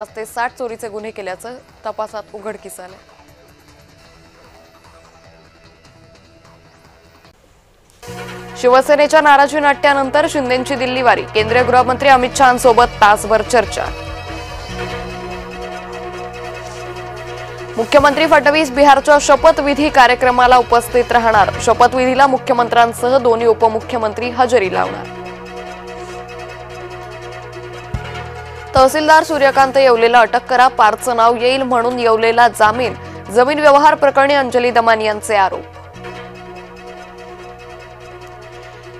ते 60 चोरीचे गुन्हे केल्याचं तपासात उघडकीस आलं। शिवसेनेच्या नाराजी नाट्यानंतर शिंदेंची दिल्ली वारी, केंद्रीय गृहमंत्री अमित शहांसोबत तासभर चर्चा। मुख्यमंत्री फडणवीस बिहारच्या शपथविधी कार्यक्रमाला उपस्थित राहणार। शपथविधीला मुख्यमंत्र्यांसह दोन्ही उपमुख्यमंत्री हजेरी लावणार। तहसीलदार सूर्यकांत येवलेला अटक करा, पारचं नाव येईल म्हणून येवलेला जामीन। जमीन व्यवहार प्रकरणी अंजली दमानी यांचे आरोप।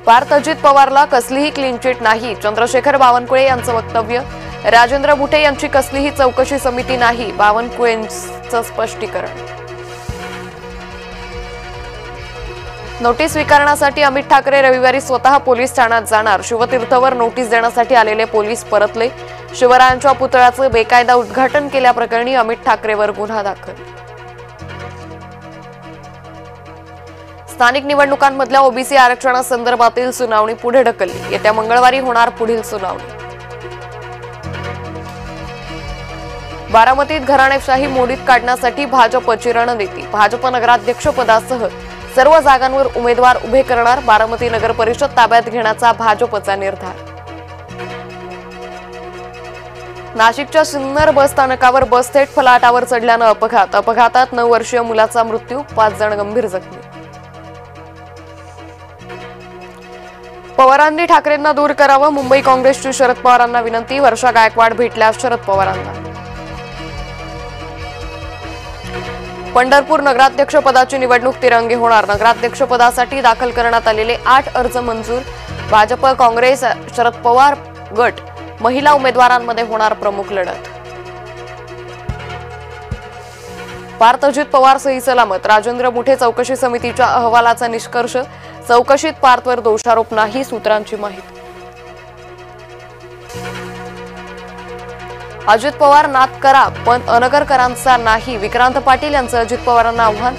पार्थ अजित पवारला कसलीही क्लीन चिट नाही, चंद्रशेखर बावनकुळे यांचं वक्तव्य। राजेंद्र बुटे यांची कसलीही चौकशी समिती नाही, बावनकुळेंचं स्पष्टीकरण। नोटीस स्वीकारण्यासाठी अमित ठाकरे रविवारी स्वतः पोलीस ठाण्यात जाणार। शिवतीर्थवर नोटीस देण्यासाठी आलेले पोलीस परतले। शिवरायांच्या पुतळ्याचे बेकायदा उद्घाटन केल्याप्रकरणी अमित ठाकरेवर गुन्हा दाखल। स्थानिक निवडणुकांमधल्या ओबीसी आरक्षणासंदर्भातील सुनावणी पुढे ढकलली। येत्या मंगळवारी होणार पुढील सुनावणी। बारामतीत घराणेशाही मोडीत काढण्यासाठी भाजपची रणनीती। भाजप नगराध्यक्षपदासह सर्व जागांवर उमेदवार उभे करणार। बारामती नगर परिषद ताब्यात घेण्याचा भाजपचा निर्धार। नाशिकच्या सिन्नर बस स्थानकावर बस थेट फलाटावर चढल्यानं अपघात। अपघातात 9 वर्षीय मुलाचा मृत्यू, 5 जण गंभीर जखमी। पवारांनी ठाकरेंना दूर करावं, मुंबई काँग्रेसची शरद पवारांना विनंती। वर्षा गायकवाड भेटल्या शरद पवारांना। पंढरपूर नगराध्यक्षपदाची निवडणूक तिरंगी होणार। नगराध्यक्षपदासाठी दाखल करण्यात आलेले 8 अर्ज मंजूर। भाजप, काँग्रेस, शरद पवार गट, महिला उमेदवारांमध्ये होणार प्रमुख लढत। पार्थ अजित पवार सही सलामत। राजेंद्र बुटे चौकशी समितीच्या अहवालाचा निष्कर्ष। चौकशीत पार्थवर दोषारोप नाही, सूत्रांची माहिती। अजित पवार नाद करा पण अनगरकरांचा नाही, विक्रांत पाटील यांचं अजित पवारांना आव्हान।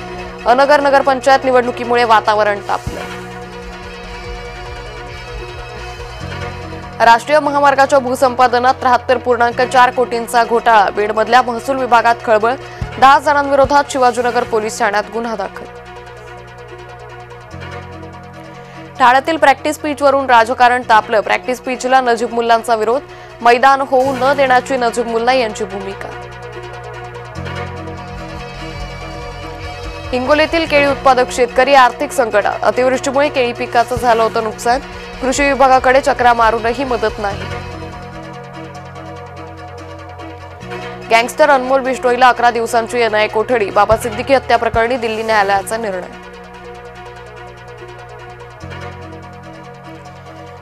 अनगर नगरपंचायत निवडणुकीमुळे वातावरण तापलं। राष्ट्रीय महामार्गाच्या भूसंपादनात 73.4 कोटींचा घोटाळा। बीडमधल्या महसूल विभागात खळबळ, 10 जणांविरोधात शिवाजीनगर पोलीस ठाण्यात गुन्हा दाखल। ठाण्यातील प्रॅक्टिस पिचवरून राजकारण तापलं। प्रॅक्टिस पिचला नजीब मुल्लांचा विरोध। मैदान होऊ न देण्याची नजीब मुल्ला यांची भूमिका। हिंगोलीतील केळी उत्पादक शेतकरी आर्थिक संकटात। अतिवृष्टीमुळे केळी पिकाचं झालं होतं नुकसान। कृषी विभागाकडे चक्रा मारूनही मदत नाही। गँगस्टर अनमोल बिष्टोईला 11 दिवसांची एनआयए कोठडी। बाबा सिद्दीकी हत्या प्रकरणी दिल्ली न्यायालयाचा निर्णय।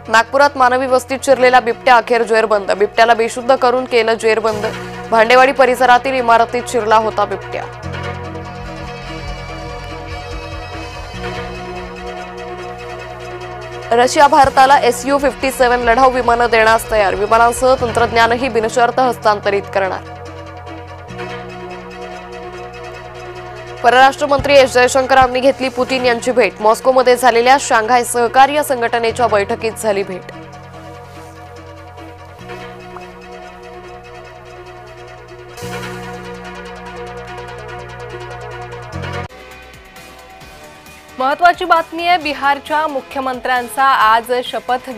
नागपुरात मानवी वस्तीत शिरलेला बिबट्या अखेर जेरबंद। बिबट्याला बेशुद्ध करून केलं जेरबंद। भांडेवाडी परिसरातील इमारतीत शिरला होता बिबट्या। रशिया भारताला Su-57 लढाऊ विमानं देण्यास तयार। विमानांसह तंत्रज्ञानही बिनशर्त हस्तांतरित करणार। परराष्ट्र मंत्री एस जयशंकरांनी घेतली पुतीन यांची भेट। मॉस्कोमध्ये झालेल्या शांघाय सहकार्य संघटनेच्या बैठकीत झाली भेट। महत्त्वाची बातमी आहे, बिहारच्या मुख्यमंत्र्यांचा आज शपथ